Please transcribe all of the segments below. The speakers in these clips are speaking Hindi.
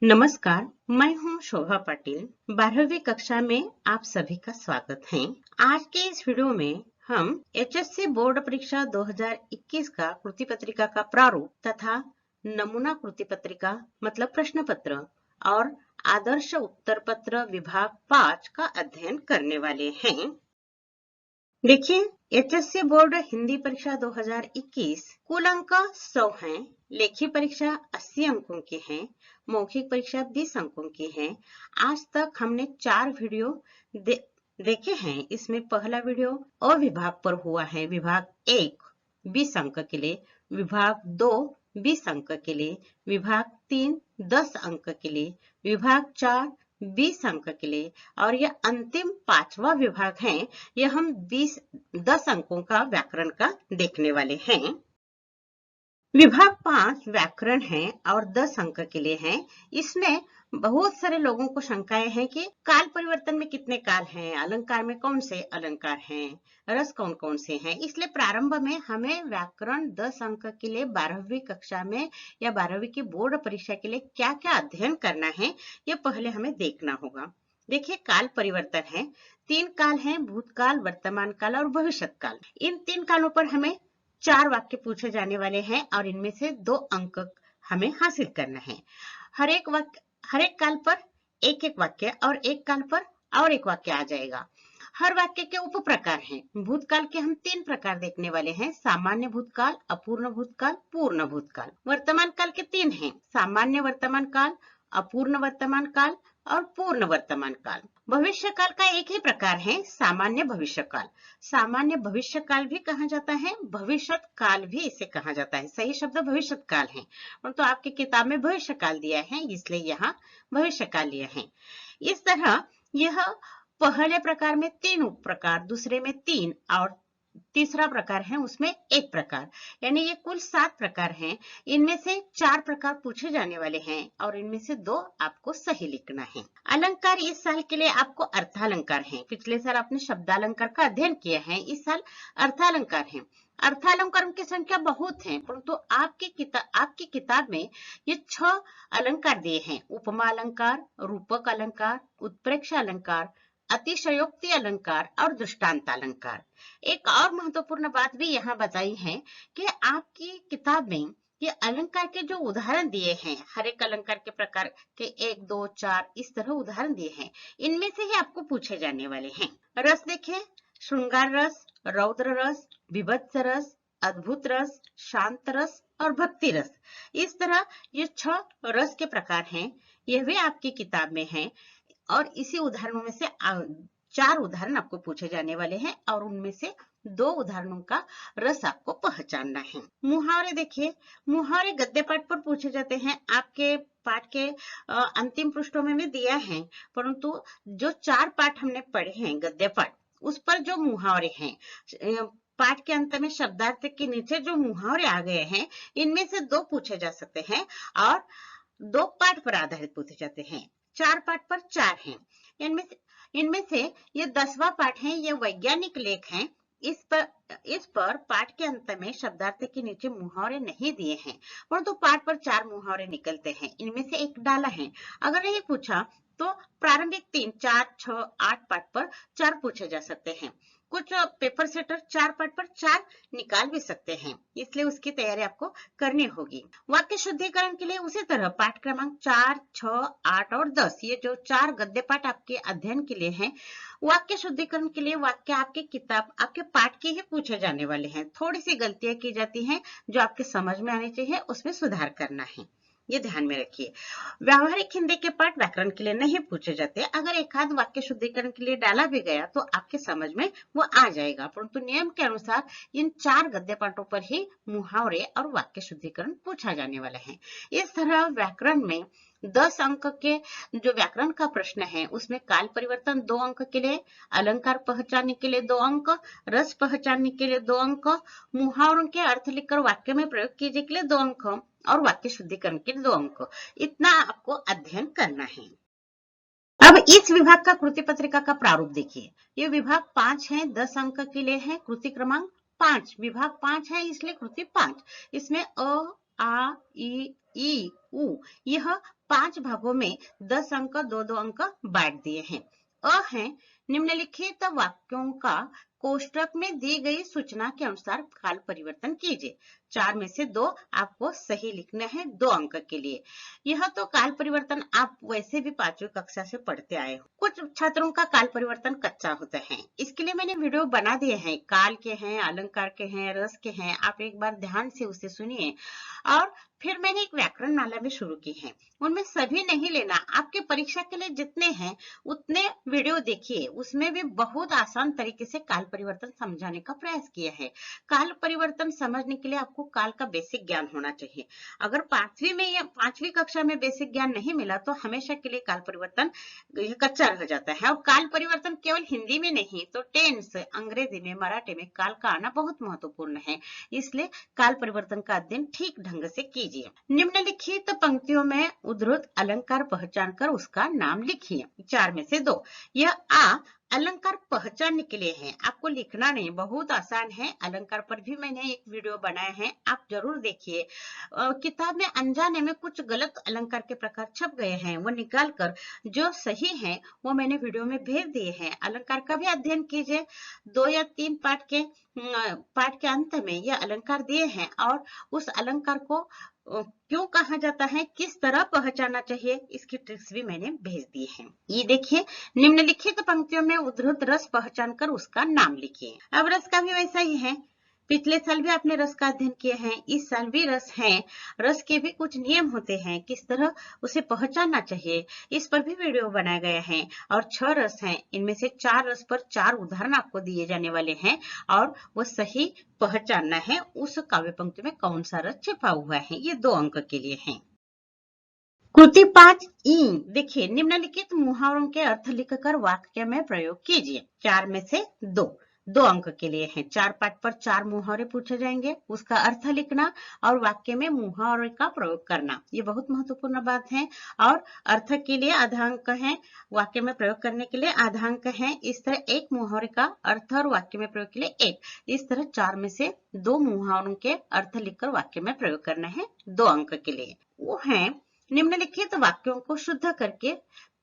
नमस्कार, मैं हूं शोभा पाटिल। 12वीं कक्षा में आप सभी का स्वागत है। आज के इस वीडियो में हम एचएससी बोर्ड परीक्षा 2021 का कृति पत्रिका का प्रारूप तथा नमूना कृति पत्रिका मतलब प्रश्न पत्र और आदर्श उत्तर पत्र विभाग 5 का अध्ययन करने वाले हैं। देखिए, एचएससी बोर्ड हिंदी परीक्षा 2021 कुल अंक 100 हैं। लेखी परीक्षा 80 अंकों की है। मौखिक परीक्षा 20 अंकों की है। आज तक हमने 4 वीडियो देखे हैं। इसमें पहला वीडियो अ विभाग पर हुआ है। विभाग 1 20 अंक के लिए, विभाग 2 20 अंक के लिए, विभाग 3 10 अंक के लिए, विभाग 4 20 अंक के लिए और यह अंतिम 5वां विभाग है। यह हम 10 अंकों का व्याकरण का देखने वाले हैं। विभाग 5 व्याकरण है और 10 अंक के लिए है। इसमें बहुत सारे लोगों को शंकाएं हैं कि काल परिवर्तन में कितने काल हैं, अलंकार में कौन से अलंकार हैं, रस कौन कौन से हैं। इसलिए प्रारंभ में हमें व्याकरण 10 अंक के लिए 12वीं कक्षा में या 12वीं की बोर्ड परीक्षा के लिए क्या क्या अध्ययन करना है, ये पहले हमें देखना होगा। देखिए, काल परिवर्तन है। 3 काल हैं, भूतकाल, वर्तमान काल और भविष्यत काल। इन 3 कालों पर हमें 4 वाक्य पूछे जाने वाले हैं और इनमें से 2 अंक हमें हासिल करना है। हर एक काल पर एक एक वाक्य और एक काल पर और एक वाक्य आ जाएगा। हर वाक्य के उप प्रकार हैं। भूतकाल के हम 3 प्रकार देखने वाले हैं: सामान्य भूतकाल, अपूर्ण भूतकाल, पूर्ण भूतकाल। वर्तमान काल के 3 हैं: सामान्य वर्तमान काल, अपूर्ण वर्तमान काल और पूर्ण वर्तमान काल। भविष्य काल का एक ही प्रकार है, सामान्य भविष्य काल। सामान्य भविष्य काल भी कहा जाता है, भविष्यत काल भी इसे कहा जाता है। सही शब्द भविष्यत काल है, परंतु आपकी किताब में भविष्य काल दिया है, इसलिए यहाँ भविष्य काल लिया है। इस तरह यह पहले प्रकार में 3 उप प्रकार, दूसरे में 3 और तीसरा प्रकार है उसमें 1 प्रकार, यानी ये कुल 7 प्रकार हैं। इनमें से 4 प्रकार पूछे जाने वाले हैं और इनमें से 2 आपको सही लिखना है। अलंकार इस साल के लिए आपको अर्थालंकार है। पिछले साल आपने शब्दालंकार का अध्ययन किया है, इस साल अर्थालंकार है। अर्थालंकारों की संख्या बहुत है, परंतु आपकी किताब में ये 6 अलंकार दिए हैं: उपमा अलंकार, रूपक अलंकार, उत्प्रेक्षा अलंकार, अतिशयोक्ति अलंकार और दृष्टांत अलंकार। एक और महत्वपूर्ण बात भी यहाँ बताई है कि आपकी किताब में ये अलंकार के जो उदाहरण दिए हैं, हर एक अलंकार के प्रकार के 1 2 4 इस तरह उदाहरण दिए हैं, इनमें से ही आपको पूछे जाने वाले हैं। रस देखिए, श्रृंगार रस, रौद्र रस, विभत्स रस, अद्भुत रस, शांत रस और भक्ति रस। इस तरह ये 6 रस के प्रकार हैं, यह भी आपकी किताब में है और इसी उदाहरणों में से 4 उदाहरण आपको पूछे जाने वाले हैं और उनमें से 2 उदाहरणों का रस आपको पहचानना है। मुहावरे देखिए, मुहावरे गद्य पाठ पर पूछे जाते हैं। आपके पाठ के अंतिम पृष्ठों में भी दिया है, परंतु जो 4 पाठ हमने पढ़े हैं गद्य पाठ, उस पर जो मुहावरे हैं, पाठ के अंत में शब्दार्थ के नीचे जो मुहावरे आ गए हैं, इनमें से 2 पूछे जा सकते हैं और 2 पाठ पर आधारित पूछे जाते हैं। 4 पाठ पर 4 हैं। इनमें से ये 10वां पाठ है, ये वैज्ञानिक लेख है। इस पर पाठ के अंत में शब्दार्थ के नीचे मुहावरे नहीं दिए हैं, परंतु पाठ पर 4 मुहावरे निकलते हैं। इनमें से एक डाला है। अगर नहीं पूछा तो प्रारंभिक 3 4 6 8 पाठ पर 4 पूछे जा सकते हैं। कुछ पेपर सेटर 4 पाठ पर 4 निकाल भी सकते हैं, इसलिए उसकी तैयारी आपको करनी होगी। वाक्य शुद्धिकरण के लिए उसी तरह पाठ क्रमांक 4 6 8 और 10, ये जो 4 गद्य पाठ आपके अध्ययन के लिए हैं, वाक्य शुद्धिकरण के लिए वाक्य आपके पाठ के ही पूछे जाने वाले हैं। थोड़ी सी गलतियां की जाती हैं जो आपके समझ में आनी चाहिए, उसमें सुधार करना है, ये ध्यान में रखिए। व्यावहारिक हिंदी के पाठ व्याकरण के लिए नहीं पूछे जाते। अगर एक आध वाक्य शुद्धिकरण के लिए डाला भी गया तो आपके समझ में वो आ जाएगा, परंतु नियम के अनुसार इन 4 गद्य पाठों पर ही मुहावरे और वाक्य शुद्धिकरण पूछा जाने वाला है। इस तरह व्याकरण में 10 अंक के जो व्याकरण का प्रश्न है, उसमें काल परिवर्तन 2 अंक के लिए, अलंकार पहचानने के लिए 2 अंक, रस पहचानने के लिए 2 अंक, मुहावरों के अर्थ लिखकर वाक्य में प्रयोग कीजिए के लिए 2 अंक और वाक्य शुद्धिकरण के लिए 2 अंक। इतना आपको अध्ययन करना है। अब इस विभाग का कृति पत्रिका का प्रारूप देखिए। ये विभाग 5 है, 10 अंक के लिए है, कृति क्रमांक 5। विभाग 5 है इसलिए कृति 5। इसमें अ, आ, ई, ई, उ, यह 5 भागों में 10 अंक 2-2 अंक बांट दिए हैं। अ है निम्नलिखित वाक्यों का कोष्टक में दी गई सूचना के अनुसार काल परिवर्तन कीजिए। 4 में से 2 आपको सही लिखने हैं 2 अंक के लिए। यह तो काल परिवर्तन आप वैसे भी 5वीं कक्षा से पढ़ते आए हो। कुछ छात्रों का काल परिवर्तन कच्चा होता है, इसके लिए मैंने वीडियो बना दिए हैं। काल के हैं, अलंकार के हैं, रस के हैं। आप एक बार ध्यान से उसे सुनिए। और फिर मैंने एक व्याकरण माला भी शुरू की है, उनमें सभी नहीं लेना। आपके परीक्षा के लिए जितने हैं उतने वीडियो देखिए, उसमें भी बहुत आसान तरीके से काल परिवर्तन समझाने का प्रयास किया है। काल परिवर्तन समझने के लिए आपको काल का बेसिक ज्ञान होना चाहिए। अगर 5वीं में या 5वीं कक्षा में बेसिक ज्ञान नहीं मिला तो हमेशा के लिए काल परिवर्तन कच्चा रह जाता है। और काल परिवर्तन केवल हिंदी में नहीं तो टेंस, अंग्रेजी में, मराठी में काल का आना बहुत महत्वपूर्ण है। इसलिए काल परिवर्तन का अध्ययन ठीक ढंग से कीजिए। निम्नलिखित पंक्तियों में उद्धृत अलंकार पहचान कर उसका नाम लिखिए। 4 में से 2। यह आ अलंकार पहचानने के लिए है, आपको लिखना नहीं, बहुत आसान है। अलंकार पर भी मैंने एक वीडियो बनाया है, आप जरूर देखिए। किताब में अनजाने में कुछ गलत अलंकार के प्रकार छप गए हैं, वो निकाल कर जो सही है वो मैंने वीडियो में भेज दिए हैं। अलंकार का भी अध्ययन कीजिए। 2 या 3 पाठ के अंत में यह अलंकार दिए हैं और उस अलंकार को क्यों कहा जाता है, किस तरह पहचानना चाहिए, इसकी ट्रिक्स भी मैंने भेज दी है। ये देखिए, निम्नलिखित पंक्तियों में उद्धृत रस पहचान कर उसका नाम लिखिए। अब रस का भी वैसा ही है। पिछले साल भी आपने रस का अध्ययन किया है, इस साल भी रस है। रस के भी कुछ नियम होते हैं, किस तरह उसे पहचानना चाहिए, इस पर भी वीडियो बनाया गया है। और 6 रस हैं, इनमें से 4 रस पर 4 उदाहरण आपको दिए जाने वाले हैं और वो सही पहचानना है उस काव्य पंक्ति में कौन सा रस छिपा हुआ है। ये 2 अंक के लिए है। कृति 5 ई, देखिए, निम्नलिखित मुहावरों के अर्थ लिखकर वाक्य में प्रयोग कीजिए। 4 में से 2 अंक के लिए हैं। 4 पाठ पर 4 मुहावरे पूछे जाएंगे, उसका अर्थ लिखना और वाक्य में मुहावरे का प्रयोग करना, ये बहुत महत्वपूर्ण बात है। और अर्थ के लिए आधा अंक है, वाक्य में प्रयोग करने के लिए आधा अंक है। इस तरह एक मुहावरे का अर्थ और वाक्य में प्रयोग के लिए 1, इस तरह 4 में से 2 मुहावरों के अर्थ लिखकर वाक्य में प्रयोग करना है 2 अंक के लिए। वो है, निम्नलिखित वाक्यों को शुद्ध करके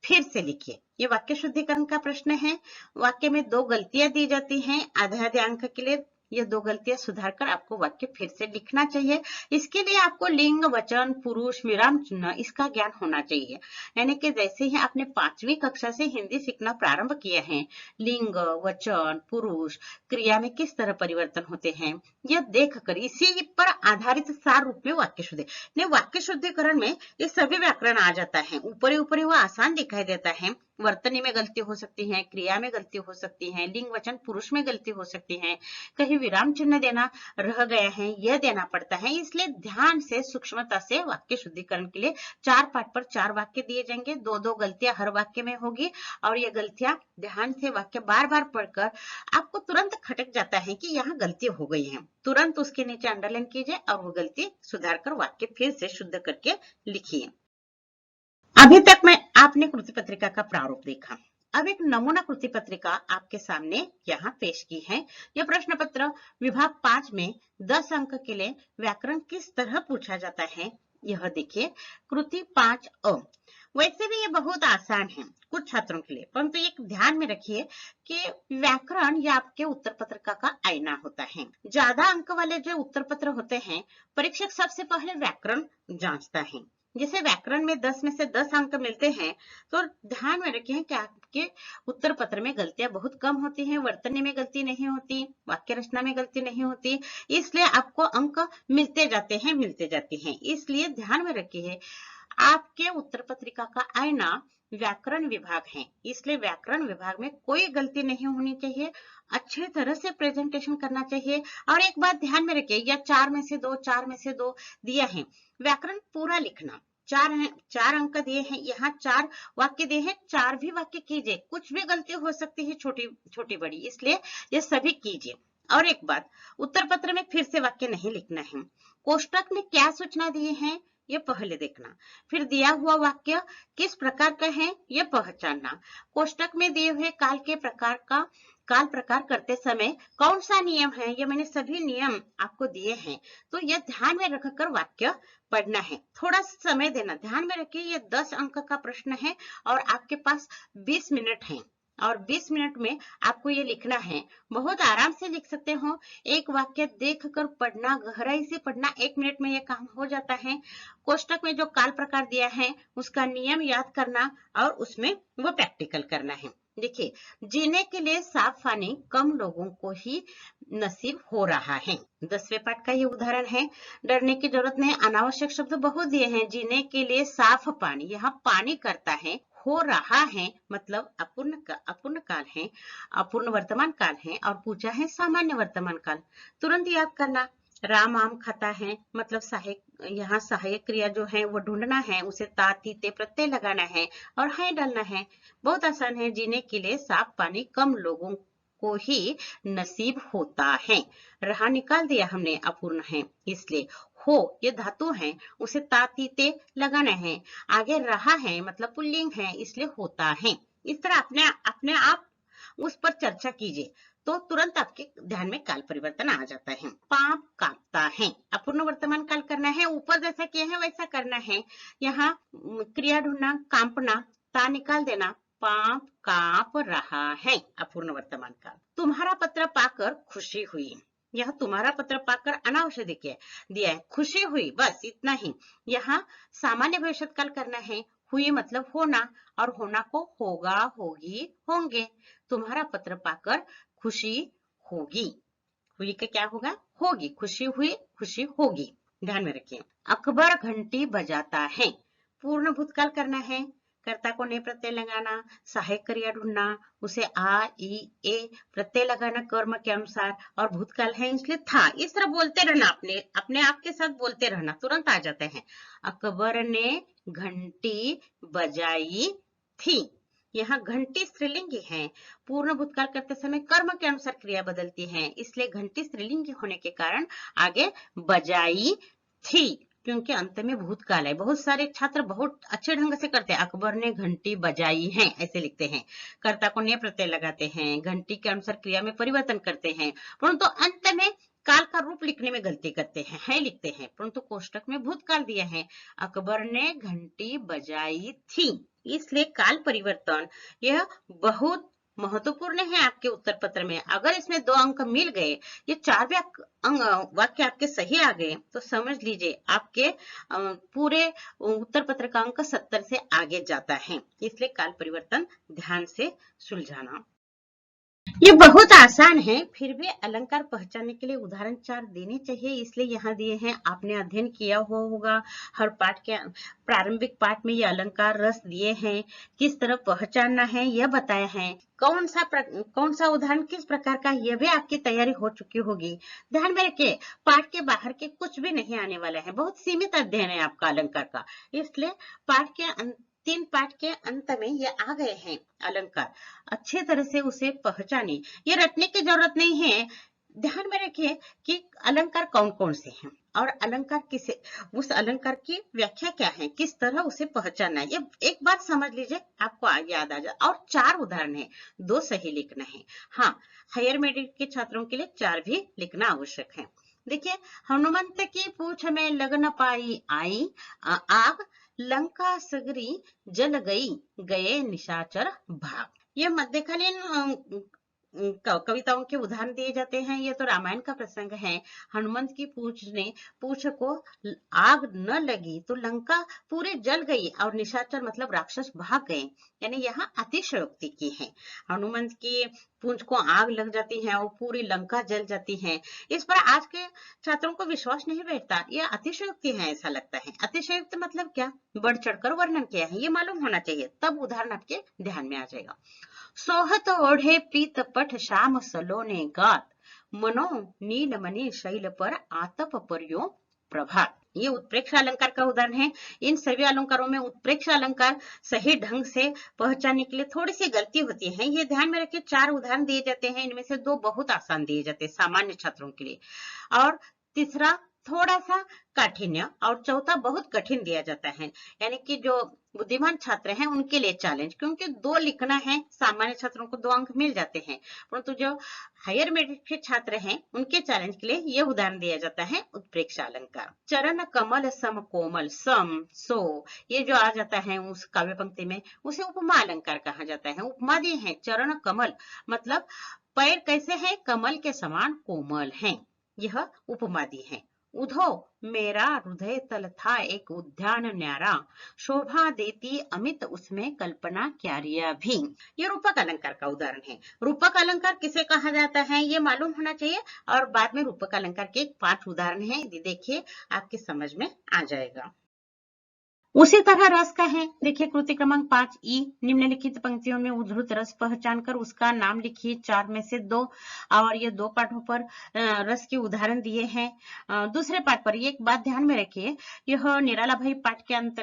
फिर से लिखिए। ये वाक्य शुद्धिकरण का प्रश्न है। वाक्य में 2 गलतियां दी जाती हैं, आधे अंक के लिए ये 2 गलतियां सुधार कर आपको वाक्य फिर से लिखना चाहिए। इसके लिए आपको लिंग, वचन, पुरुष, विराम चिन्ह इसका ज्ञान होना चाहिए। यानी कि जैसे ही आपने 5वीं कक्षा से हिंदी सीखना प्रारंभ किया है, लिंग, वचन, पुरुष, क्रिया में किस तरह परिवर्तन होते हैं, यह देखकर इसी पर आधारित सार रूप में वाक्य शुद्धि। वाक्य शुद्धिकरण में ये सभी व्याकरण आ जाता है। ऊपरी वो आसान दिखाई देता है, वर्तनी में गलती हो सकती है, क्रिया में गलती हो सकती है, लिंग, वचन, पुरुष में गलती हो सकती है, कहीं विराम चिन्ह देना रह गया है, यह देना पड़ता है। इसलिए ध्यान से, सूक्ष्मता से वाक्य शुद्धिकरण के लिए 4 पाठ पर 4 वाक्य दिए जाएंगे। 2-2 गलतियां हर वाक्य में होगी और ये गलतियां ध्यान से वाक्य बार बार पढ़कर आपको तुरंत खटक जाता है कि यहाँ गलती हो गई है, तुरंत उसके नीचे अंडरलाइन कीजिए और वो गलती सुधार कर वाक्य फिर से शुद्ध करके लिखिए। अभी तक आपने कृति पत्रिका का प्रारूप देखा। अब एक नमूना कृति पत्रिका आपके सामने यहाँ पेश की है। यह प्रश्न पत्र विभाग 5 में 10 अंक के लिए व्याकरण किस तरह पूछा जाता है, यह देखिए। कृति 5 अ, वैसे भी ये बहुत आसान है कुछ छात्रों के लिए, परंतु एक ध्यान में रखिए कि व्याकरण या आपके उत्तर पत्रिका का आईना होता है। ज्यादा अंक वाले जो उत्तर पत्र होते हैं, परीक्षक सबसे पहले व्याकरण जांचता है। जैसे व्याकरण में 10 में से 10 अंक मिलते हैं, तो ध्यान में रखें कि आपके उत्तर पत्र में गलतियां बहुत कम होती हैं, वर्तनी में गलती नहीं होती, वाक्य रचना में गलती नहीं होती, इसलिए आपको अंक मिलते जाते हैं। इसलिए ध्यान में रखिए, आपके उत्तर पत्रिका का आईना व्याकरण विभाग है, इसलिए व्याकरण विभाग में कोई गलती नहीं होनी चाहिए, अच्छे तरह से प्रेजेंटेशन करना चाहिए। और एक बात ध्यान में रखिए, या 4 में से 2 दिया है, व्याकरण पूरा लिखना। 4 अंक दिए हैं, यहाँ 4 वाक्य दिए हैं, 4 भी वाक्य कीजिए, कुछ भी गलती हो सकती है छोटी बड़ी, इसलिए ये सभी कीजिए। और एक बात, उत्तर पत्र में फिर से वाक्य नहीं लिखना है। कोष्टक में क्या सूचना दिए हैं ये पहले देखना, फिर दिया हुआ वाक्य किस प्रकार का है ये पहचानना। कोष्टक में दिए हुए काल के प्रकार का काल प्रकार करते समय कौन सा नियम है, ये मैंने सभी नियम आपको दिए हैं, तो यह ध्यान में रखकर वाक्य पढ़ना है। थोड़ा समय देना, ध्यान में रखिए ये 10 अंक का प्रश्न है और आपके पास 20 मिनट है और 20 मिनट में आपको ये लिखना है। बहुत आराम से लिख सकते हो, एक वाक्य देखकर पढ़ना, गहराई से पढ़ना, 1 मिनट में ये काम हो जाता है। कोष्टक में जो काल प्रकार दिया है उसका नियम याद करना और उसमें वो प्रैक्टिकल करना है। देखिए, जीने के लिए साफ पानी कम लोगों को ही नसीब हो रहा है। 10वें पाठ का ये उदाहरण है। डरने की जरूरत नहीं, अनावश्यक शब्द बहुत दिए हैं। जीने के लिए साफ पानी, यहाँ पानी करता है, हो रहा है मतलब अपूर्ण काल है, अपूर्ण वर्तमान काल है और पूछा है सामान्य वर्तमान काल। तुरंत याद करना, राम आम खाता है मतलब सहायक, यहाँ सहायक क्रिया जो है वो ढूंढना है, उसे ता ती ते प्रत्यय लगाना है और है डालना है। बहुत आसान है। जीने के लिए साफ पानी कम लोगों को ही नसीब होता है। रहा निकाल दिया हमने, अपूर्ण है इसलिए। हो ये धातु है, उसे ता ती ते लगाना है। आगे रहा है मतलब पुल्लिंग है इसलिए होता है। इस तरह अपने आप उस पर चर्चा कीजिए तो तुरंत आपके ध्यान में काल परिवर्तन आ जाता है। पाप कांपता है, अपूर्ण वर्तमान काल करना है, ऊपर जैसा किया है वैसा करना है। यहाँ क्रिया ढूंढना, कांपना, ता निकाल देना, पाप कांप रहा है, अपूर्ण वर्तमान काल। तुम्हारा पत्र पाकर खुशी हुई, यह तुम्हारा पत्र पाकर अनावश्यक दिया है, खुशी हुई, बस इतना ही। यहाँ सामान्य भविष्य काल करना है, हुई मतलब होना और होना को होगा, होगी, होंगे। तुम्हारा पत्र पाकर खुशी होगी, हुई का क्या होगा, होगी, खुशी हुई, खुशी होगी। ध्यान में रखिए। अकबर घंटी बजाता है, पूर्ण भूतकाल करना है, कर्ता को ने प्रत्यय लगाना, सहायक क्रिया ढूंढना, उसे आ ई ए प्रत्यय लगाना कर्म के अनुसार और भूतकाल है इसलिए था। इस तरह बोलते रहना, अपने आप के साथ बोलते रहना, तुरंत आ जाते हैं। अकबर ने घंटी बजाई थी, यहाँ घंटी स्त्रीलिंगी है, पूर्ण भूतकाल करते समय कर्म के अनुसार क्रिया बदलती है इसलिए घंटी स्त्रीलिंगी होने के कारण आगे बजाई थी, क्योंकि अंत में भूतकाल है। बहुत सारे छात्र बहुत अच्छे ढंग से करते हैं, अकबर ने घंटी बजाई है ऐसे लिखते हैं, कर्ता को ने प्रत्यय लगाते हैं, घंटी के अनुसार क्रिया में परिवर्तन करते हैं, परंतु अंत में काल का रूप लिखने में गलती करते हैं, है लिखते हैं, परंतु कोष्टक में भूतकाल दिया है। अकबर ने घंटी बजाई थी, इसलिए काल परिवर्तन यह बहुत महत्वपूर्ण है आपके उत्तर पत्र में। अगर इसमें 2 अंक मिल गए, ये 4 वाक्य आपके सही आ गए तो समझ लीजिए आपके पूरे उत्तर पत्र का अंक 70 से आगे जाता है। इसलिए काल परिवर्तन ध्यान से सुलझाना। ये बहुत आसान है, फिर भी अलंकार पहचानने के लिए उदाहरण 4 देने चाहिए, इसलिए यहाँ दिए हैं। आपने अध्ययन किया होगा, हर पाठ के प्रारंभिक पाठ में ये अलंकार रस दिए हैं, किस तरह पहचानना है यह बताया है, कौन सा उदाहरण किस प्रकार का, यह भी आपकी तैयारी हो चुकी होगी। ध्यान में रखिए, पाठ के बाहर के कुछ भी नहीं आने वाला है, बहुत सीमित अध्ययन है आपका अलंकार का, इसलिए पाठ के 3 पाठ के अंत में ये आ गए हैं अलंकार, अच्छे तरह से उसे पहचाने, ये रटने की जरूरत नहीं है। ध्यान में रखिए कि अलंकार कौन कौन से हैं और अलंकार किसे, उस अलंकार की व्याख्या क्या है, किस तरह उसे पहचानना है, ये एक बार समझ लीजिए आपको याद आ जाए। और 4 उदाहरण है, 2 सही लिखना है। हाँ, हायर मेडिक के छात्रों के लिए 4 भी लिखना आवश्यक है। देखिए, हनुमंत की पूंछ में लग न पाई आई आग, लंका सगरी जल गई, गए निशाचर भाग। ये मध्यकालीन कविताओं के उदाहरण दिए जाते हैं। ये तो रामायण का प्रसंग है। हनुमंत की पूंछ को आग न लगी तो लंका पूरी जल गई और निशाचर मतलब राक्षस भाग गए, यानी यहाँ अतिशयोक्ति की है। हनुमंत की पूंछ को आग लग जाती है और पूरी लंका जल जाती है, इस पर आज के छात्रों को विश्वास नहीं बैठता, यह अतिशयोक्ति है ऐसा लगता है। अतिशयोक्ति मतलब क्या, बढ़ चढ़कर वर्णन किया है, ये मालूम होना चाहिए, तब उदाहरण आपके ध्यान में आ जाएगा। सोहत ओढ़े प्रीत पठ श्याम सलोने गात, मनो नीलमणि शैल पर आतप पर्यो प्रभात। ये उत्प्रेक्ष अलंकार का उदाहरण है। इन सभी अलंकारों में उत्प्रेक्ष अलंकार सही ढंग से पहचानने के लिए थोड़ी सी गलती होती है, ये ध्यान में रखिए। 4 उदाहरण दिए जाते हैं, इनमें से 2 बहुत आसान दिए जाते हैं सामान्य छात्रों के लिए, और तीसरा थोड़ा सा काठिन्य और चौथा बहुत कठिन दिया जाता है। यानी कि जो बुद्धिमान छात्र हैं उनके लिए चैलेंज, क्योंकि 2 लिखना है, सामान्य छात्रों को 2 अंक मिल जाते हैं, परंतु जो हायर मेरिट के छात्र हैं उनके चैलेंज के लिए यह उदाहरण दिया जाता है उत्प्रेक्षा अलंकार। चरण कमल सम कोमल, सम सो ये जो आ जाता है उस काव्य पंक्ति में उसे उपमा अलंकार कहा जाता है। उपमा दी है चरण कमल, मतलब पैर कैसे हैं, कमल के समान कोमल हैं, यह उपमा दी है। उधो मेरा हृदय तल था एक उद्यान न्यारा, शोभा देती अमित उसमें कल्पना क्यारिया भी। ये रूपक अलंकार का उदाहरण है। रूपक अलंकार किसे कहा जाता है ये मालूम होना चाहिए, और बाद में रूपक अलंकार के 5 उदाहरण है, देखिए आपके समझ में आ जाएगा। उसी तरह रस का है, देखिए कृति क्रमांक 5 ई, निम्नलिखित पंक्तियों में उद्धृत रस पहचान कर उसका नाम लिखिए 4 में से 2, और ये 2 पाठों पर रस के उदाहरण दिए हैं। दूसरे पाठ पर एक बात ध्यान में रखिए, यह निराला भाई पाठ के अंत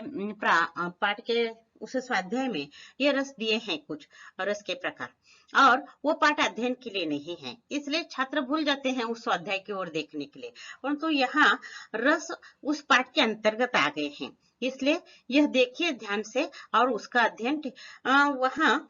पाठ के उस स्वाध्याय में ये रस दिए हैं कुछ रस के प्रकार, और वो पाठ अध्ययन के लिए नहीं है, इसलिए छात्र भूल जाते हैं उस स्वाध्याय की ओर देखने के लिए, परंतु यहाँ रस उस पाठ के अंतर्गत आ गए हैं, इसलिए यह देखिए ध्यान से और उसका अध्ययन वहाँ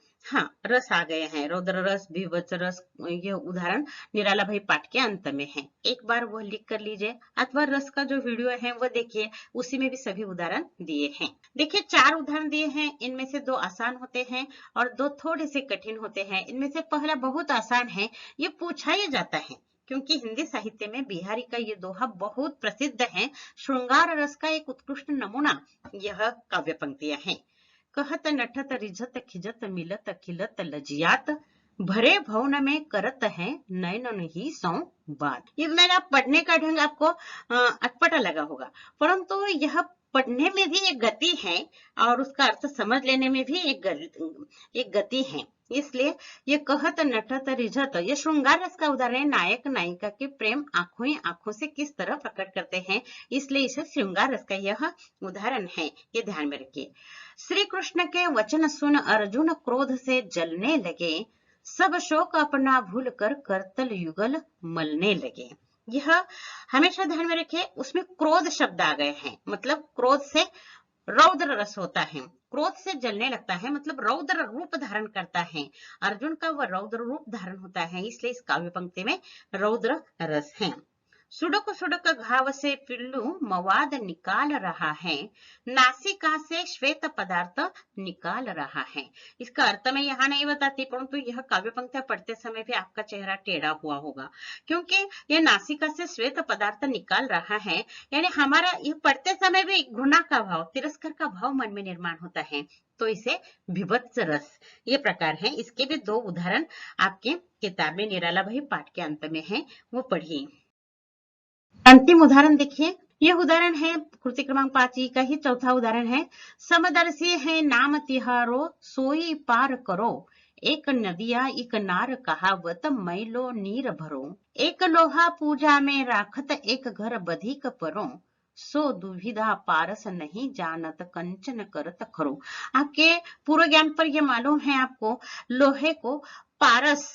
रस आ गए हैं, रौद्र रस, भीभत्स रस, ये उदाहरण निराला भाई पाठ के अंत में है। एक बार वह लिख कर लीजिए, अथवा रस का जो वीडियो है वह देखिए, उसी में भी सभी उदाहरण दिए हैं। देखिए 4 उदाहरण दिए हैं, इनमें से 2 आसान होते हैं और 2 थोड़े से कठिन होते हैं। इनमें से पहला बहुत आसान है, ये पूछा ही जाता है, क्योंकि हिंदी साहित्य में बिहारी का ये दोहा बहुत प्रसिद्ध है। श्रृंगार रस का एक उत्कृष्ट नमूना यह काव्य पंक्तियां हैं। कहत नठत रिझत खिजत मिलत खिलत लजियात, भरे भवन में करत है नयन ही सौ बात। ये मेरा पढ़ने का ढंग आपको अटपटा लगा होगा, परंतु यह पढ़ने में भी एक गति है और उसका अर्थ समझ लेने में भी एक गति है, इसलिए ये कहत नटत रिझत ये श्रृंगार रस का उदाहरण है। नायक नायिका के प्रेम आंखों ही आंखों से किस तरह प्रकट करते हैं, इसलिए इसे श्रृंगार रस का यह उदाहरण है, ये ध्यान में रखिए। श्री कृष्ण के वचन सुन अर्जुन क्रोध से जलने लगे, सब शोक अपना भूल कर करतल युगल मलने लगे। यह हमेशा ध्यान में रखिए, उसमें क्रोध शब्द आ गए हैं, मतलब क्रोध से रौद्र रस होता है, क्रोध से जलने लगता है, मतलब रौद्र रूप धारण करता है। अर्जुन का वह रौद्र रूप धारण होता है, इसलिए इस काव्य पंक्ति में रौद्र रस है। सुडक सुडक घाव से पिल्लू मवाद निकाल रहा है, नासिका से श्वेत पदार्थ निकाल रहा है। इसका अर्थ मैं यहाँ नहीं बताती, परंतु यह काव्य पंक्तियां पढ़ते समय भी आपका चेहरा टेढ़ा हुआ होगा, क्योंकि यह नासिका से श्वेत पदार्थ निकाल रहा है, यानी हमारा यह पढ़ते समय भी घृणा का भाव, तिरस्कार का भाव मन में निर्माण होता है, तो इसे भीभत्स रस ये प्रकार है। इसके भी 2 उदाहरण आपके किताब में निराला भाई पाठ के अंत में है, वो पढ़िए। अंतिम उदाहरण देखिए, यह उदाहरण है कृति क्रमांक 5 का ही चौथा उदाहरण है। समदर्शी है नाम तिहारो सोई पार करो, एक नदिया एक नार कहावत मैलो नीर भरो, एक लोहा पूजा में राखत एक घर बधिक परो, सो दुविधा पारस नहीं जानत कंचन करत खरो। आपके पूर्व ज्ञान पर यह मालूम है आपको, लोहे को पारस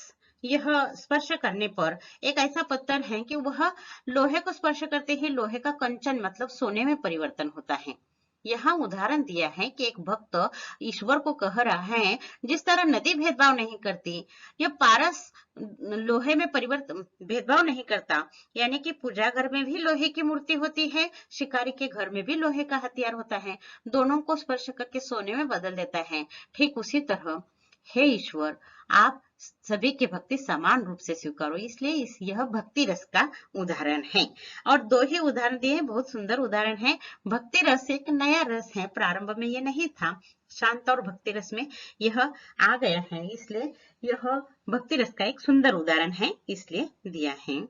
यह स्पर्श करने पर एक ऐसा पत्थर है कि वह लोहे को स्पर्श करते ही लोहे का कंचन मतलब सोने में परिवर्तन होता है। यहाँ उदाहरण दिया है कि एक भक्त ईश्वर को कह रहा है, जिस तरह नदी भेदभाव नहीं करती, यह पारस लोहे में परिवर्तन भेदभाव नहीं करता, यानी कि पूजा घर में भी लोहे की मूर्ति होती है, शिकारी के घर में भी लोहे का हथियार होता है, दोनों को स्पर्श करके सोने में बदल देता है। ठीक उसी तरह हे ईश्वर, आप सभी की भक्ति समान रूप से स्वीकारो, इसलिए यह भक्ति रस का उदाहरण है। और 2 ही उदाहरण दिए, बहुत सुंदर उदाहरण है। भक्ति रस एक नया रस है, प्रारंभ में ये नहीं था, शांत और भक्ति रस में यह आ गया है, इसलिए यह भक्ति रस का एक सुंदर उदाहरण है, इसलिए दिया है।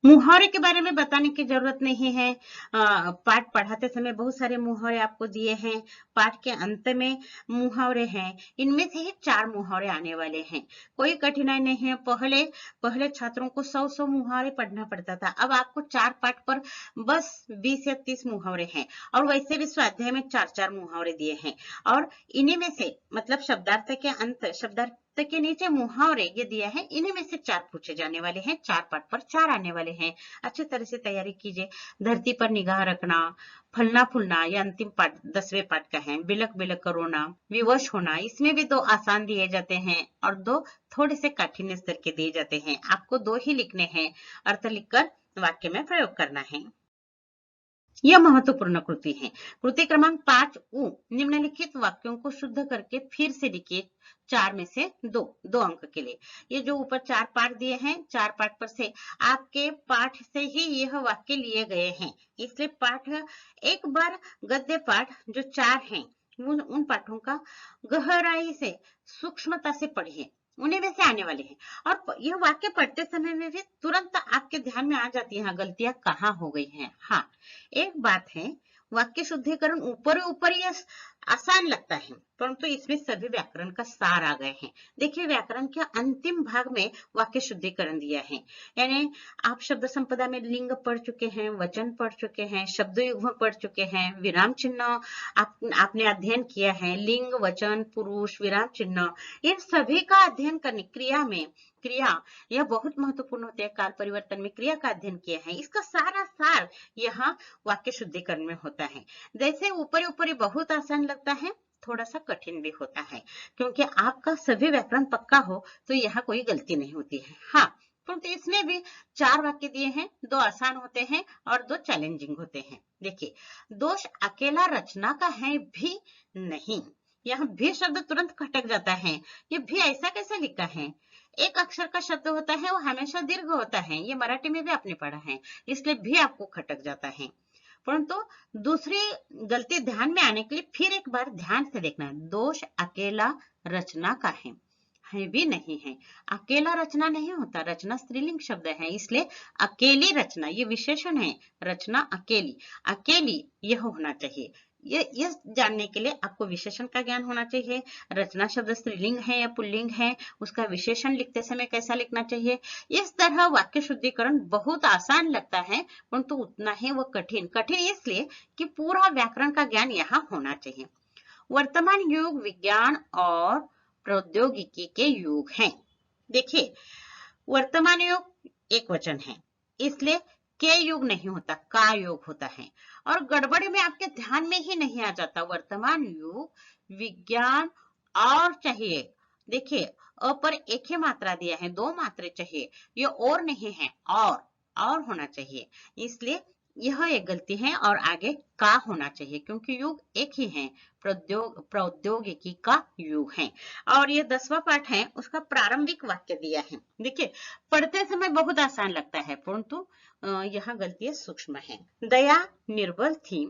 मुहावरे के बारे में बताने की जरूरत नहीं है, पाठ पढ़ाते समय बहुत सारे मुहावरे आपको दिए हैं, पाठ के अंत में मुहावरे हैं, इनमें से ही 4 मुहावरे आने वाले हैं, कोई कठिनाई नहीं है। पहले छात्रों को 100 मुहावरे पढ़ना पड़ता था, अब आपको 4 पाठ पर बस 20 या 30 मुहावरे हैं, और वैसे भी स्वाध्याय में 4-4 मुहावरे दिए हैं, और इन्हीं में से मतलब शब्दार्थ के नीचे मुहावरे ये दिया है, इन्हीं में से 4 पूछे जाने वाले हैं, 4 पाठ पर 4 आने वाले हैं। अच्छी तरह से तैयारी कीजिए। धरती पर निगाह रखना, फलना फूलना, ये अंतिम पाठ 10वें पाठ का है। बिलक बिलक का रोना, विवश होना, इसमें भी 2 आसान दिए जाते हैं और 2 थोड़े से कठिन स्तर के दिए जाते हैं। आपको 2 ही लिखने हैं, अर्थ लिखकर वाक्य में प्रयोग करना है। यह महत्वपूर्ण कृति है। कृति क्रमांक 5 उ, निम्नलिखित वाक्यों को शुद्ध करके फिर से लिखिए, 4 में से 2 अंक के लिए। ये जो ऊपर 4 पाठ दिए हैं, 4 पाठ पर से आपके पाठ से ही यह वाक्य लिए गए हैं, इसलिए पाठ एक बार गद्य पाठ जो 4 हैं उन पाठों का गहराई से, सूक्ष्मता से पढ़िए, उन्हीं में से आने वाले हैं। और यह वाक्य पढ़ते समय में भी तुरंत आपके ध्यान में आ जाती है गलतियां कहाँ हो गई हैं। हाँ, एक बात है, वाक्य शुद्धिकरण ऊपर ऊपर यह आसान लगता है, परंतु इसमें सभी व्याकरण का सार आ गए हैं। देखिए, व्याकरण के अंतिम भाग में वाक्य शुद्धिकरण दिया है, यानी आप शब्द संपदा में लिंग पढ़ चुके हैं, वचन पढ़ चुके हैं, शब्द युग्म पढ़ चुके हैं, विराम चिन्ह आपने अध्ययन किया है, लिंग, वचन, पुरुष, विराम चिन्ह, इन सभी का अध्ययन करने क्रिया यह बहुत महत्वपूर्ण होती है। काल परिवर्तन में क्रिया का अध्ययन किया है, इसका सारा सार यहाँ वाक्य शुद्धिकरण में होता है। जैसे ऊपर ऊपर बहुत आसान लगता है, थोड़ा सा कठिन भी होता है, क्योंकि आपका सभी व्याकरण पक्का हो तो यहाँ कोई गलती नहीं होती है। हाँ, परंतु इसमें भी 4 वाक्य दिए हैं, 2 आसान होते हैं और 2 चैलेंजिंग होते हैं। देखिए, दोष अकेला रचना का है भी नहीं, यहाँ भी शब्द तुरंत खटक जाता है। ये भी ऐसा कैसे लिखा है? एक अक्षर का शब्द होता है वो हमेशा दीर्घ होता है, ये मराठी में भी आपने पढ़ा है, इसलिए भी आपको खटक जाता है। परंतु दूसरी गलती ध्यान में आने के लिए फिर एक बार ध्यान से देखना है, दोष अकेला रचना का है भी नहीं है। अकेला रचना नहीं होता, रचना स्त्रीलिंग शब्द है, इसलिए अकेली रचना ये विशेषण है, रचना अकेली यह होना चाहिए। ये जानने के लिए आपको विशेषण का ज्ञान होना चाहिए। रचना शब्द स्त्रीलिंग है या पुल्लिंग है, उसका विशेषण लिखते समय कैसा लिखना चाहिए। इस तरह वाक्य शुद्धिकरण बहुत आसान लगता है, परंतु उतना ही वो कठिन इसलिए कि पूरा व्याकरण का ज्ञान यहाँ होना चाहिए। वर्तमान युग विज्ञान और प्रौद्योगिकी के युग हैं। देखिए, वर्तमान युग एक वचन है, इसलिए के युग नहीं होता, का युग होता है, और गड़बड़ी में आपके ध्यान में ही नहीं आ जाता। वर्तमान युग विज्ञान और चाहिए, देखिए अ पर एक ही मात्रा दिया है, 2 मात्रे चाहिए, ये और नहीं है, और होना चाहिए, इसलिए यह एक गलती है। और आगे का होना चाहिए, क्योंकि युग एक ही है, प्रौद्योगिकी का युग है। और ये 10वां पाठ है, उसका प्रारंभिक वाक्य दिया है। देखिए, पढ़ते समय बहुत आसान लगता है, परंतु यहाँ गलतियां सूक्ष्म है। दया निर्बल थी,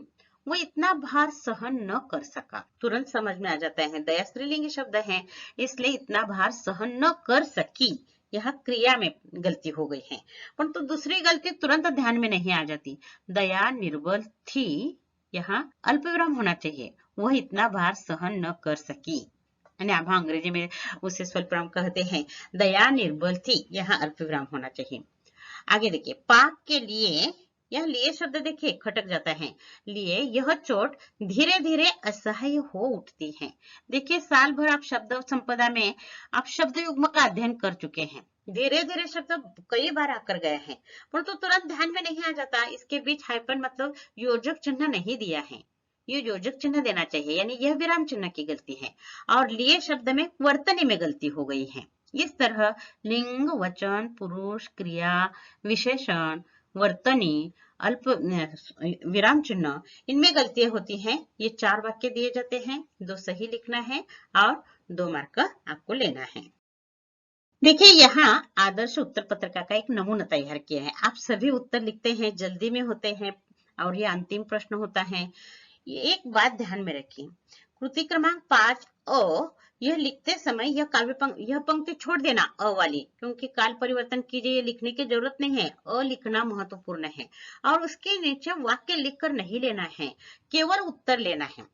वो इतना भार सहन न कर सका। तुरंत समझ में आ जाता है, दया स्त्रीलिंगी शब्द है, इसलिए इतना भार सहन न कर सकी, यहाँ क्रिया में गलती हो गई है। परंतु दूसरी गलती तुरंत ध्यान में नहीं आ जाती। दया निर्बल थी, यहाँ अल्पविराम होना चाहिए, वह इतना भार सहन न कर सकी, यानी आप अंग्रेजी में उसे स्वल्पविराम कहते हैं। दया निर्बल थी, यहाँ अल्पविराम होना चाहिए। आगे देखिए, पाक के लिए, यह लिए शब्द देखिए खटक जाता है, लिए यह चोट धीरे धीरे असह्य हो उठती है। देखिए, साल भर आप शब्द संपदा में आप शब्द युग्म का अध्ययन कर चुके हैं, धीरे धीरे शब्द कई बार आकर गए हैं, परंतु तुरंत ध्यान में नहीं आ जाता। इसके बीच हाइफन मतलब योजक चिन्ह नहीं दिया है, ये योजक चिन्ह देना चाहिए, यानी यह विराम चिन्ह की गलती है। और लिए शब्द में वर्तनी में गलती हो गई है। इस तरह लिंग, वचन, पुरुष, क्रिया, विशेषण, वर्तनी, अल्प विराम चिन्ह, इनमें गलतियां होती हैं। ये 4 वाक्य दिए जाते हैं, 2 सही लिखना है और 2 मार्क आपको लेना है। देखिए, यहाँ आदर्श उत्तर पत्रिका का एक नमूना तैयार किया है। आप सभी उत्तर लिखते हैं, जल्दी में होते हैं और ये अंतिम प्रश्न होता है। ये एक बात ध्यान में रखिए, कृति क्रमांक 5 अ, यह लिखते समय यह पंक्ति छोड़ देना अ वाली, क्योंकि काल परिवर्तन कीजिए, ये लिखने की जरूरत नहीं है, अ लिखना महत्वपूर्ण है। और उसके नीचे वाक्य लिखकर नहीं लेना है, केवल उत्तर लेना है।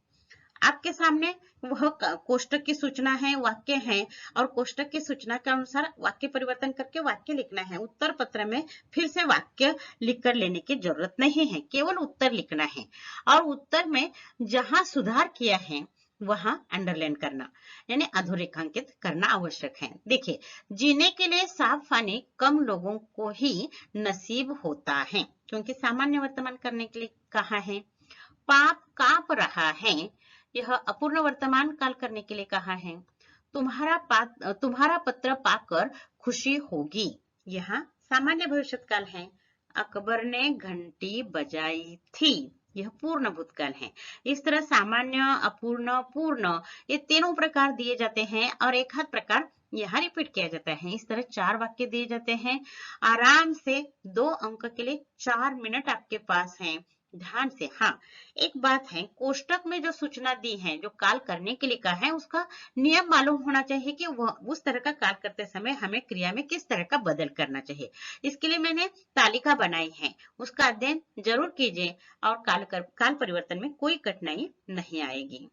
आपके सामने वह कोष्टक की सूचना है, वाक्य है, और कोष्टक की सूचना के अनुसार वाक्य परिवर्तन करके वाक्य लिखना है। उत्तर पत्र में फिर से वाक्य लिखकर लेने की जरूरत नहीं है, केवल उत्तर लिखना है। और उत्तर में जहां सुधार किया है वहां अंडरलाइन करना यानी अधोरेखांकित करना आवश्यक है। देखिए, जीने के लिए साफ पानी कम लोगों को ही नसीब होता है, क्योंकि सामान्य वर्तमान करने के लिए कहा है। पाप कांप रहा है, यह अपूर्ण वर्तमान काल करने के लिए कहा है। तुम्हारा पत्र पाकर खुशी होगी, यहाँ सामान्य भविष्यकाल है। अकबर ने घंटी बजाई थी, यह पूर्ण भूतकाल है। इस तरह सामान्य, अपूर्ण, पूर्ण ये तीनों प्रकार दिए जाते हैं और एक आध प्रकार यहाँ रिपीट किया जाता है। इस तरह 4 वाक्य दिए जाते हैं। आराम से 2 अंक के लिए 4 मिनट आपके पास हैं। ध्यान से, हाँ एक बात है, कोष्टक में जो सूचना दी है, जो काल करने के लिए कहा है, उसका नियम मालूम होना चाहिए कि वह उस तरह का काल करते समय हमें क्रिया में किस तरह का बदल करना चाहिए। इसके लिए मैंने तालिका बनाई है, उसका अध्ययन जरूर कीजिए और काल परिवर्तन में कोई कठिनाई नहीं आएगी।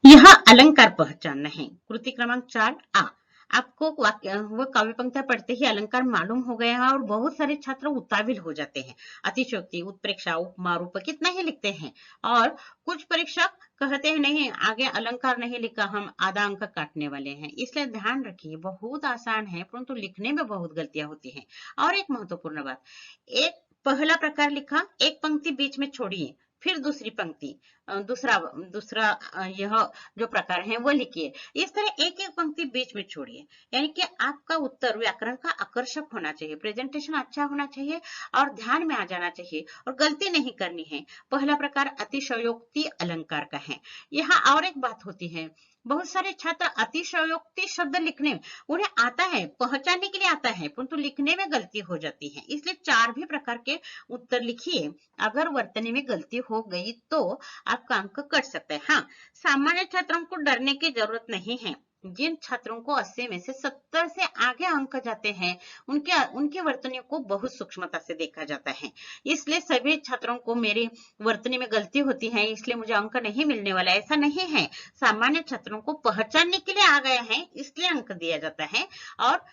यह अलंकार पहचानना है। कृति क्रमांक 4 आ। आपको वो काव्य पंक्तियां पढ़ते ही अलंकार मालूम हो गया है और बहुत सारे छात्र उताविल हो जाते हैं। अतिशयोक्ति, उत्प्रेक्षा, उपमा, रूप कितना ही लिखते हैं और कुछ परीक्षक कहते हैं नहीं आगे अलंकार नहीं लिखा, हम आधा अंक काटने वाले हैं। इसलिए ध्यान रखिए, बहुत आसान है परंतु लिखने में बहुत गलतियां होती हैं। और एक महत्वपूर्ण बात, एक पहला प्रकार लिखा, एक पंक्ति बीच में छोड़िए, फिर दूसरी पंक्ति, दूसरा दूसरा यह जो प्रकार है वो लिखिए। इस तरह एक एक पंक्ति बीच में छोड़िए, यानी कि आपका उत्तर व्याकरण का आकर्षक होना चाहिए, प्रेजेंटेशन अच्छा होना चाहिए और ध्यान में आ जाना चाहिए और गलती नहीं करनी है। पहला प्रकार अतिशयोक्ति अलंकार का है। यहाँ और एक बात होती है, बहुत सारे छात्र अतिशयोक्ति शब्द लिखने उन्हें आता है, पहचानने के लिए आता है, परंतु लिखने में गलती हो जाती है। इसलिए 4 भी प्रकार के उत्तर लिखिए। अगर वर्तनी में गलती हो गई तो आपका अंक कट सकता है। हाँ, सामान्य छात्रों को डरने की जरूरत नहीं है। जिन छात्रों को 80 में से 70 से आगे अंक जाते हैं, उनके वर्तनियों को बहुत सूक्ष्मता से देखा जाता है। इसलिए सभी छात्रों को मेरी वर्तनी में गलती होती है इसलिए मुझे अंक नहीं मिलने वाला, ऐसा नहीं है। सामान्य छात्रों को पहचानने के लिए आ गया है इसलिए अंक दिया जाता है। और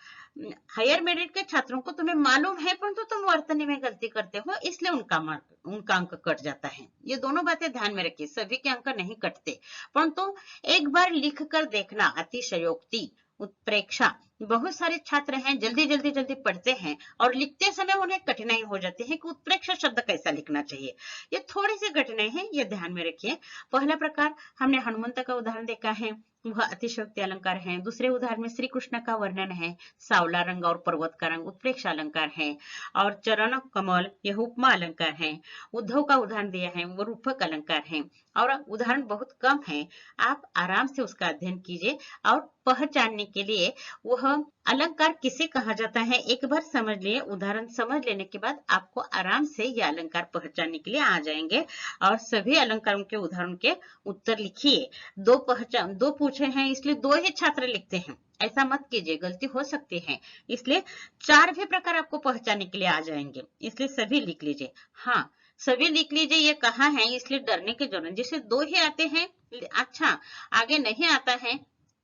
हायर मेरिट के छात्रों को तुम्हें मालूम है परंतु तुम वर्तनी में गलती करते हो इसलिए उनका अंक कट जाता है। ये दोनों बातें ध्यान में रखिए, सभी के अंक नहीं कटते, परंतु एक बार लिख कर देखना। अतिशयोक्ति, उत्प्रेक्षा, बहुत सारे छात्र हैं जल्दी पढ़ते हैं और लिखते समय उन्हें कठिनाई हो जाती है कि उत्प्रेक्षा शब्द कैसा लिखना चाहिए। ये थोड़ी सी कठिनाई है, ये ध्यान में रखिए। पहला प्रकार हमने हनुमंत का उदाहरण देखा है, वह अतिशयोक्ति अलंकार है। दूसरे उदाहरण में श्री कृष्ण का वर्णन है, सावला रंग और पर्वत का रंग उत्प्रेक्षा अलंकार है। और चरण कमल यह उपमा अलंकार है। उद्धव का उदाहरण दिया है, वो रूपक अलंकार है। और उदाहरण बहुत कम है, आप आराम से उसका अध्ययन कीजिए और पहचानने के लिए वह अलंकार किसे कहा जाता है एक बार समझ लिए। उदाहरण समझ लेने के बाद आपको आराम से ये अलंकार पहचानने के लिए आ जाएंगे। और सभी अलंकारों के उदाहरण के उत्तर लिखिए। 2 पूछे हैं इसलिए 2 ही छात्र लिखते हैं, ऐसा मत कीजिए, गलती हो सकती है। इसलिए 4 भी प्रकार आपको पहचानने के लिए आ जाएंगे, इसलिए सभी लिख लीजिए। हाँ, सभी लिख लीजिए, ये कहा है इसलिए डरने की जरूरत। जिसे 2 ही आते हैं, अच्छा आगे नहीं आता है,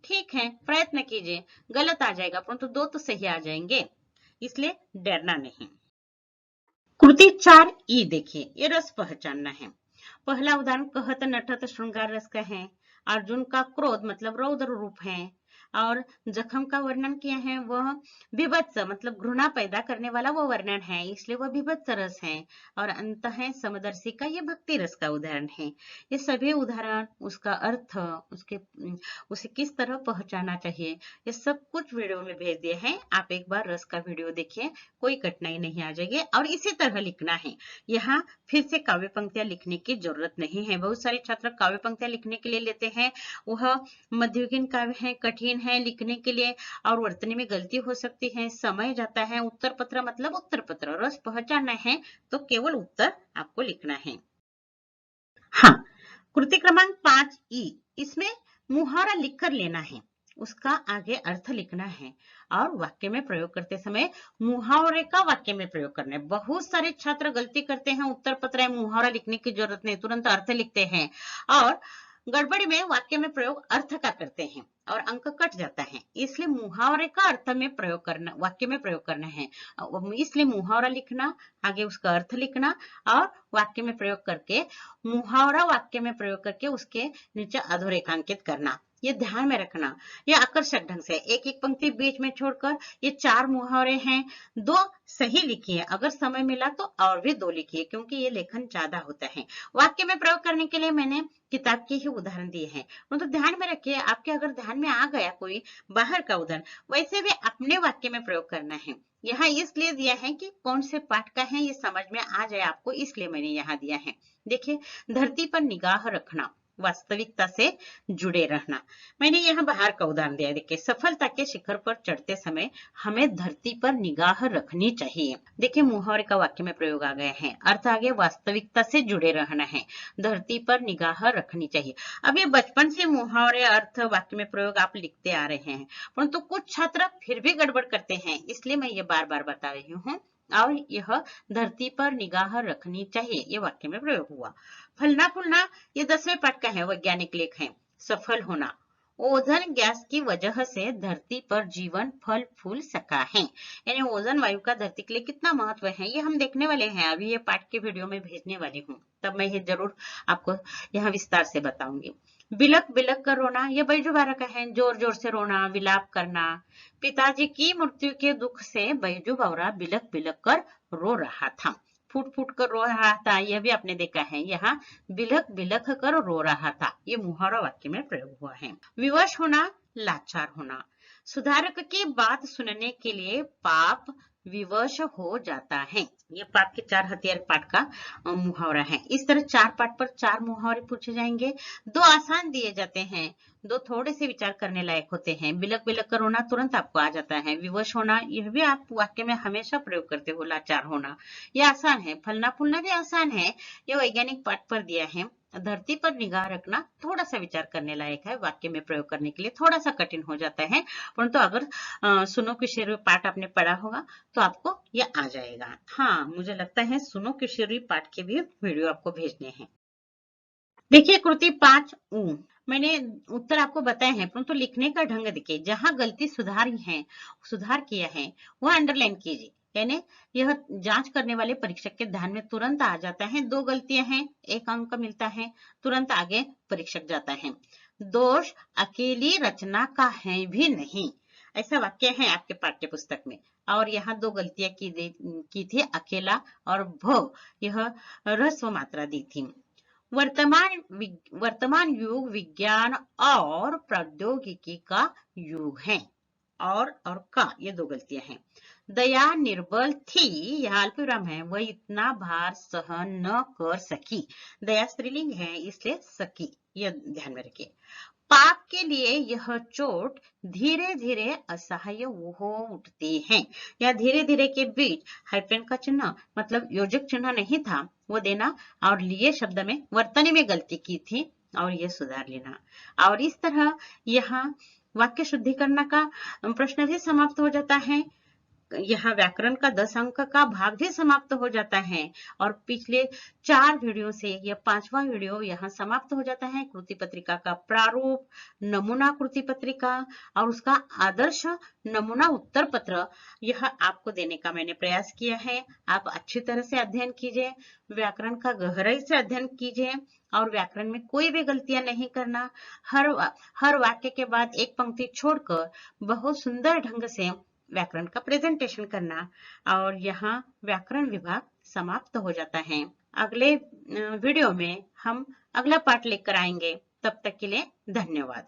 ठीक है प्रयत्न कीजिए, गलत आ जाएगा परंतु 2 तो सही आ जाएंगे, इसलिए डरना नहीं। कृति 4 ई देखिए, ये रस पहचानना है। पहला उदाहरण कहत नटत श्रृंगार रस का है। अर्जुन का क्रोध मतलब रौद्र रूप है। और जखम का वर्णन किया है, वह विभत्स मतलब घृणा पैदा करने वाला वो वर्णन है, इसलिए वह विभत्स रस है। और अंत है समदर्शी का, ये भक्ति रस का उदाहरण है। ये सभी उदाहरण, उसका अर्थ, उसे किस तरह पहचाना चाहिए, ये सब कुछ वीडियो में भेज दिए हैं। आप एक बार रस का वीडियो देखिए, कोई कठिनाई नहीं आ जाएगी। और इसी तरह लिखना है। यहाँ फिर से काव्य पंक्तियां लिखने की जरूरत नहीं है। बहुत सारे छात्र काव्य पंक्तियां लिखने के लिए लेते हैं, वह मध्ययुगीन काव्य है, कठिन है लिखने के लिए और वर्तनी में गलती हो सकती है, समय जाता है। उत्तर पत्र मतलब उत्तर पत्र, रस पहचानना है तो केवल उत्तर आपको लिखना है। हाँ, कृति क्रमांक 5 ई, इसमें मुहावरा लिखकर लेना है, उसका आगे अर्थ लिखना है और वाक्य में प्रयोग करते समय मुहावरे का वाक्य में प्रयोग करना है। बहुत सारे छात्र गलती करते हैं, उत्तर पत्र है मुहावरा लिखने की जरूरत नहीं, तुरंत अर्थ लिखते हैं और गड़बड़ी में वाक्य में प्रयोग अर्थ का करते हैं। और अंक कट जाता है, इसलिए मुहावरे का अर्थ में प्रयोग करना, वाक्य में प्रयोग करना है। इसलिए मुहावरा लिखना, आगे उसका अर्थ लिखना और वाक्य में प्रयोग करके, मुहावरा वाक्य में प्रयोग करके उसके नीचे अधोरेखांकित करना, ये ध्यान में रखना। ये आकर्षक ढंग से एक एक पंक्ति बीच में छोड़कर, ये 4 मुहावरे हैं, 2 सही लिखिए, अगर समय मिला तो और भी 2 लिखिए, क्योंकि ये लेखन ज्यादा होता है। वाक्य में प्रयोग करने के लिए मैंने किताब के ही उदाहरण दिए हैं, तो ध्यान में रखिए, आपके अगर ध्यान में आ गया कोई बाहर का उदाहरण, वैसे भी अपने वाक्य में प्रयोग करना है। यहाँ इसलिए दिया है कि कौन से पाठ का है, ये समझ में आ जाए आपको, इसलिए मैंने यहाँ दिया है। देखिए, धरती पर निगाह रखना, वास्तविकता से जुड़े रहना। मैंने यहाँ बाहर का उदाहरण दिया है। देखिए, सफलता के शिखर पर चढ़ते समय हमें धरती पर निगाह रखनी चाहिए। देखिए, मुहावरे का वाक्य में प्रयोग आ गया है, अर्थ आगे वास्तविकता से जुड़े रहना है, धरती पर निगाह रखनी चाहिए। अब ये बचपन से मुहावरे अर्थ वाक्य में प्रयोग आप लिखते आ रहे हैं, परंतु कुछ छात्र फिर भी गड़बड़ करते हैं, इसलिए मैं ये बार बार बता रही हूँ। और यह धरती पर निगाह रखनी चाहिए, ये वाक्य में प्रयोग हुआ। फलना फूलना, ये 10वें पाठ का है, वैज्ञानिक लेख है। सफल होना, ओजोन गैस की वजह से धरती पर जीवन फल फूल सका है, यानी ओजोन वायु का धरती के लिए कितना महत्व है, ये हम देखने वाले हैं। अभी ये पाठ के वीडियो में भेजने वाली हूँ, तब मैं ये जरूर आपको यहाँ विस्तार से बताऊंगी। बिलक बिलक कर रोना, ये बैजू बारह का है, जोर जोर से रोना, विलाप करना। पिताजी की मृत्यु के दुख से बैजू बावरा बिलक बिलक कर रो रहा था, फूट फूट कर रो रहा था, यह भी आपने देखा है। यहाँ बिलक बिलक कर रो रहा था, ये मुहावरा वाक्य में प्रयोग हुआ है। विवश होना, लाचार होना, सुधारक की बात सुनने के लिए पाप विवश हो जाता है। ये पाप के 4 हथियार पाठ का मुहावरा है। इस तरह 4 पाठ पर 4 मुहावरे पूछे जाएंगे। 2 आसान दिए जाते हैं, 2 थोड़े से विचार करने लायक होते हैं। बिलक बिलक कर रोना तुरंत आपको आ जाता है। विवश होना, यह भी आप वाक्य में हमेशा प्रयोग करते हो। लाचार होना, यह आसान है। फलना फूलना भी आसान है, यह वैज्ञानिक पाठ पर दिया है। धरती पर निगाह रखना थोड़ा सा विचार करने लायक है, वाक्य में प्रयोग करने के लिए थोड़ा सा कठिन हो जाता है, परंतु अगर सुनो की शेरवी पाठ आपने पढ़ा होगा तो आपको यह आ जाएगा। हाँ, मुझे लगता है सुनो की शेरवी पाठ के भी वीडियो आपको भेजने हैं। देखिए, कृति 5 मैंने उत्तर आपको बताए हैं, परंतु लिखने का ढंग देखिए, जहां गलती सुधार किया है वह अंडरलाइन कीजिए, यानी यह जांच करने वाले परीक्षक के ध्यान में तुरंत आ जाता है। 2 गलतियां हैं, 1 अंक मिलता है, तुरंत आगे परीक्षक जाता है। दोष अकेली रचना का है भी नहीं, ऐसा वाक्य है आपके पाठ्य पुस्तक में, और यहाँ 2 गलतियां की थी, अकेला और भव, यह ह्रस्व मात्रा दी थी। वर्तमान युग विज्ञान और प्रौद्योगिकी का युग है, और का, ये 2 गलतियां हैं। दया निर्बल थी, यह अल्पविराम है, वह इतना भार सहन न कर सकी। दया स्त्रीलिंग है, इसलिए सकी, यह ध्यान में रखिए। पाप के लिए यह चोट धीरे धीरे असह्य हो उठती है, या धीरे धीरे के बीच हाइफन का चिन्ह, मतलब योजक चिन्ह नहीं था, वो देना, और लिए शब्द में वर्तनी में गलती की थी और ये सुधार लेना। और इस तरह यहाँ वाक्य शुद्धिकरण का प्रश्न भी समाप्त हो जाता है। यहाँ व्याकरण का 10 अंक का भाग भी समाप्त हो जाता है, और पिछले 4 वीडियो से यह 5वां वीडियो यहाँ समाप्त हो जाता है। कृति पत्रिका का प्रारूप, नमूना कृति पत्रिका और उसका आदर्श नमूना उत्तर पत्र, यह आपको देने का मैंने प्रयास किया है। आप अच्छी तरह से अध्ययन कीजिए, व्याकरण का गहराई से अध्ययन कीजिए, और व्याकरण में कोई भी गलतियां नहीं करना। हर वाक्य के बाद एक पंक्ति छोड़कर बहुत सुंदर ढंग से व्याकरण का प्रेजेंटेशन करना, और यहाँ व्याकरण विभाग समाप्त हो जाता है। अगले वीडियो में हम अगला पाठ लेकर आएंगे, तब तक के लिए धन्यवाद।